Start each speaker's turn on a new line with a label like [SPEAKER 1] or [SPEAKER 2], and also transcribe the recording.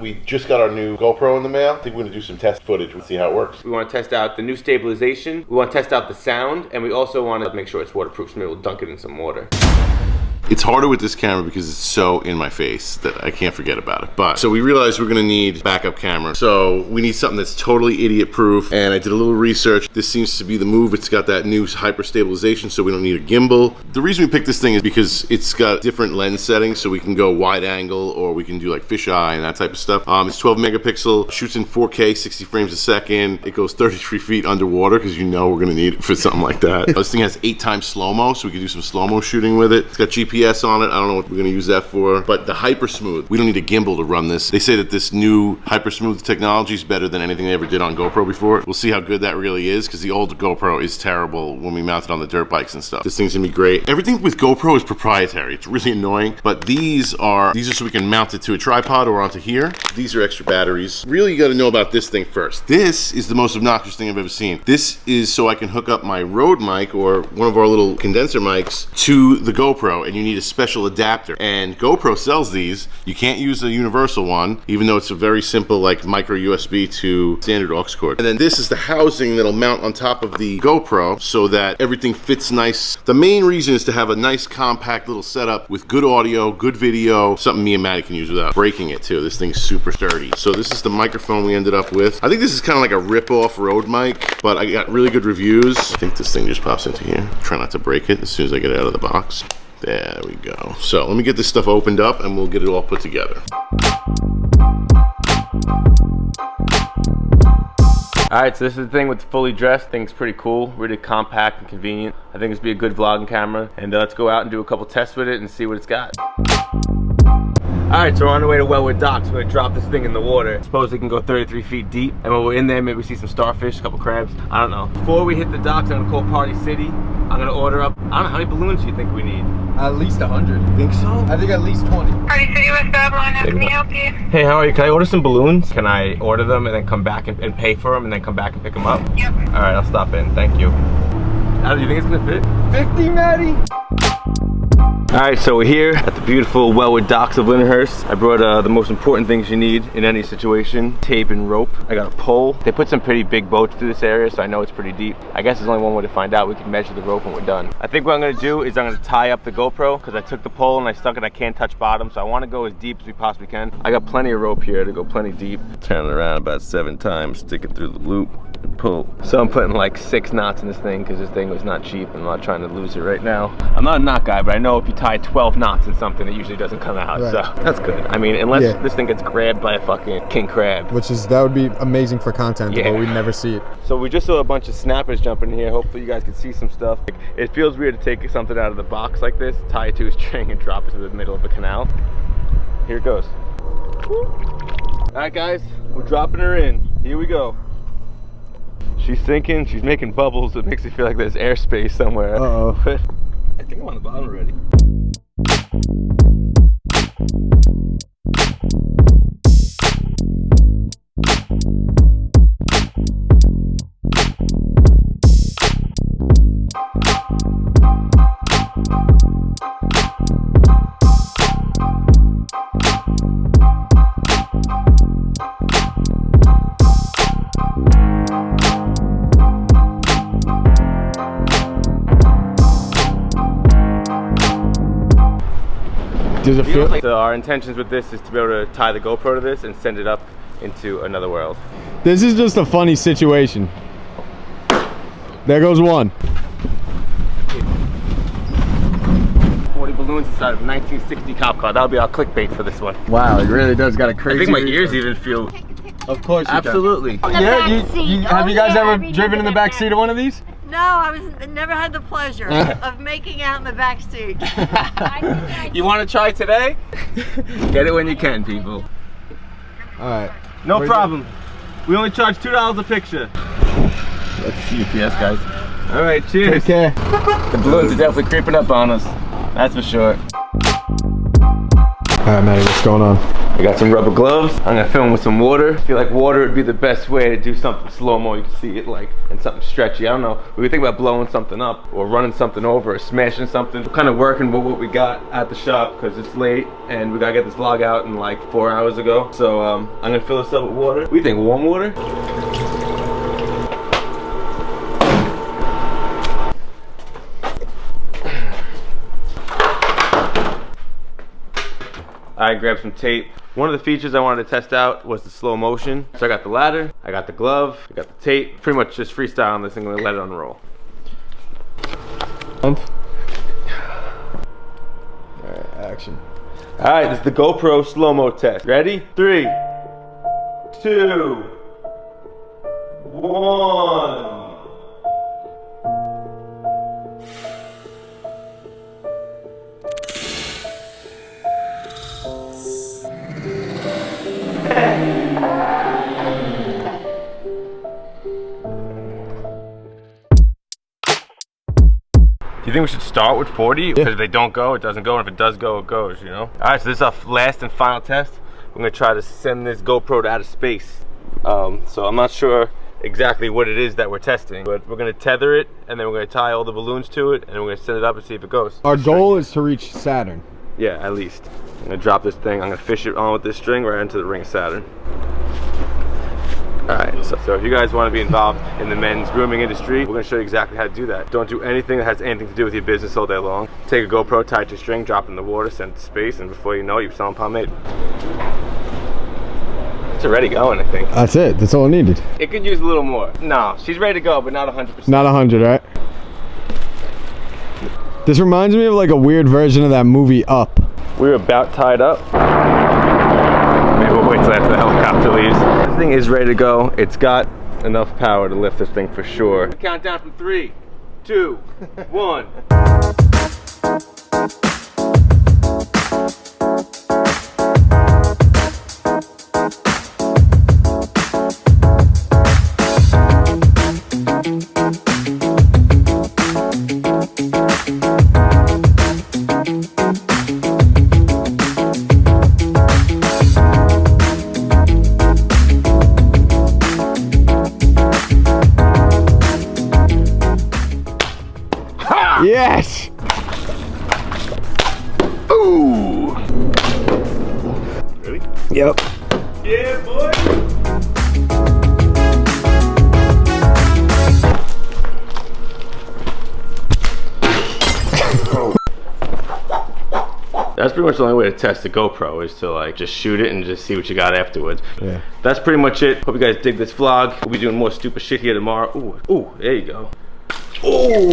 [SPEAKER 1] We just got our new GoPro in the mail. I think we're gonna do some test footage and see how it works.
[SPEAKER 2] We want to test out the new stabilization. We want to test out the sound, and we also want to make sure it's waterproof. So maybe we'll dunk it in some water.
[SPEAKER 1] It's harder with this camera because it's so in my face that I can't forget about it. But so we realized we're gonna need backup camera. So we need something that's totally idiot proof. And I did a little research. This seems to be the move. It's got that new hyper stabilization, so we don't need a gimbal. The reason we picked this thing is because it's got different lens settings, so we can go wide angle or we can do like fisheye and that type of stuff. It's 12 megapixel, shoots in 4K, 60 frames a second. It goes 33 feet underwater because you know we're gonna need it for something like that. This thing has 8 times slow-mo, so we can do some slow-mo shooting with it. It's got GPS on it. I don't know what we're gonna use that for, but the hyper smooth, we don't need a gimbal to run this. They say that this new hyper smooth technology is better than anything they ever did on GoPro before. We'll see how good that really is, because the old GoPro is terrible when we mount it on the dirt bikes and stuff. This thing's gonna be great. Everything with GoPro is proprietary. It's really annoying, but these are so we can mount it to a tripod or onto here. These are extra batteries. Really, you gotta know about this thing first. This is the most obnoxious thing I've ever seen. This is so I can hook up my Rode mic or one of our little condenser mics to the GoPro, and you need a special adapter, and GoPro sells these. You can't use the universal one, even though it's a very simple like micro USB to standard aux cord. And then this is the housing that'll mount on top of the GoPro so that everything fits nice. The main reason is to have a nice compact little setup with good audio, good video, something me and Maddie can use without breaking it too. This thing's super sturdy. So this is the microphone we ended up with. I think this is kind of like a rip-off Rode mic, but I got really good reviews. I think this thing just pops into here. Try not to break it as soon as I get it out of the box. There we go. So let me get this stuff opened up and we'll get it all put together.
[SPEAKER 2] Alright, so this is the thing with fully dressed. Thing's pretty cool, really compact and convenient. I think this would be a good vlogging camera. And let's go out and do a couple tests with it and see what it's got. Alright, so we're on the way to Wellwood Docks. We're gonna drop this thing in the water. Suppose it can go 33 feet deep. And when we're in there, maybe we see some starfish, a couple crabs. I don't know. Before we hit the docks, I'm gonna call Party City. I'm gonna order up, I don't know, how many balloons do you think we need?
[SPEAKER 3] At least 100.
[SPEAKER 2] Think so?
[SPEAKER 3] I think at least 20.
[SPEAKER 4] Party City, West Babylon, how can we help you?
[SPEAKER 2] Hey, how are you? Can I order some balloons? Can I order them and then come back and pay for them and then come back and pick them up?
[SPEAKER 4] Yep.
[SPEAKER 2] Alright, I'll stop in. Thank you. How do you think it's gonna fit?
[SPEAKER 3] 50, Maddie?
[SPEAKER 2] Alright, so we're here at the beautiful Wellwood Docks of Lyndhurst. I brought the most important things you need in any situation: tape and rope. I got a pole. They put some pretty big boats through this area, so I know it's pretty deep. I guess there's only one way to find out. We can measure the rope when we're done. I think what I'm gonna do is I'm gonna tie up the GoPro, because I took the pole and I stuck it. I can't touch bottom, so I want to go as deep as we possibly can. I got plenty of rope here to go plenty deep. Turn it around about 7 times, stick it through the loop, and pull. So I'm putting like 6 knots in this thing, because this thing was not cheap. I'm not trying to lose it right now. I'm not a knot guy, but I know if you tie 12 knots in something, it usually doesn't come out. Right. So that's good. I mean, unless this thing gets grabbed by a fucking king crab.
[SPEAKER 3] That would be amazing for content, but we'd never see it.
[SPEAKER 2] So we just saw a bunch of snappers jumping in here. Hopefully you guys can see some stuff. It feels weird to take something out of the box like this, tie it to a string and drop it to the middle of a canal. Here it goes. Alright guys, we're dropping her in. Here we go. She's sinking, she's making bubbles. It makes me feel like there's airspace somewhere.
[SPEAKER 3] Uh-oh.
[SPEAKER 2] But I think I'm on the bottom already.
[SPEAKER 3] Does it feel?
[SPEAKER 2] So our intentions with this is to be able to tie the GoPro to this and send it up into another world.
[SPEAKER 3] This is just a funny situation. There goes one.
[SPEAKER 2] 40 balloons inside of a 1960 cop car. That'll be our clickbait for this one.
[SPEAKER 3] Wow, it really does got a crazy.
[SPEAKER 2] I think my ears even feel.
[SPEAKER 3] Of course.
[SPEAKER 2] Absolutely.
[SPEAKER 3] Yeah, have you guys ever driven in the back seat of one of these?
[SPEAKER 5] No, I never had the pleasure of making out in the back seat.
[SPEAKER 2] You want to try today? Get it when you can, people.
[SPEAKER 3] All right.
[SPEAKER 2] No problem. We only charge $2 a picture. That's UPS, guys. All right, cheers.
[SPEAKER 3] Take care.
[SPEAKER 2] The balloons are definitely creeping up on us. That's for sure.
[SPEAKER 3] All right, Maddie, what's going on?
[SPEAKER 2] I got some rubber gloves. I'm gonna film with some water. I feel like water would be the best way to do something slow-mo. You can see it like, and something stretchy. I don't know. We think about blowing something up or running something over or smashing something. We're kind of working with what we got at the shop because it's late and we gotta get this vlog out in like 4 hours ago. So I'm gonna fill this up with water. What do you think, warm water? I grabbed some tape. One of the features I wanted to test out was the slow motion. So I got the ladder, I got the glove, I got the tape. Pretty much just freestyle on this thing and let it unroll.
[SPEAKER 3] Alright, action.
[SPEAKER 2] Alright, this is the GoPro slow-mo test. Ready? 3, 2, 1. Do you think we should start with 40? Because if they don't go, it doesn't go, and if it does go, it goes, you know? Alright, so this is our last and final test. We're gonna try to send this GoPro to outer space. So I'm not sure exactly what it is that we're testing, but we're gonna tether it, and then we're gonna tie all the balloons to it, and we're gonna send it up and see if it goes.
[SPEAKER 3] Our goal is to reach Saturn.
[SPEAKER 2] Yeah, at least. I'm gonna drop this thing, I'm gonna fish it on with this string right into the ring of Saturn. Alright, so if you guys want to be involved in the men's grooming industry, we're going to show you exactly how to do that. Don't do anything that has anything to do with your business all day long. Take a GoPro, tie it to a string, drop it in the water, send it to space, and before you know it, you're selling pomade. It's already going, I think.
[SPEAKER 3] That's it. That's all I needed.
[SPEAKER 2] It could use a little more. No, she's ready to go, but not 100%.
[SPEAKER 3] Not 100, right? This reminds me of like a weird version of that movie Up.
[SPEAKER 2] We're about tied up. Maybe we'll wait till after the helicopter leaves. This thing is ready to go. It's got enough power to lift this thing for sure. Count down from 3, 2, 1.
[SPEAKER 3] Yes!
[SPEAKER 2] Ooh! Ready?
[SPEAKER 3] Yep.
[SPEAKER 2] Yeah, boy! That's pretty much the only way to test the GoPro, is to like just shoot it and just see what you got afterwards.
[SPEAKER 3] Yeah.
[SPEAKER 2] That's pretty much it. Hope you guys dig this vlog. We'll be doing more stupid shit here tomorrow. Ooh, ooh, there you go. Ooh!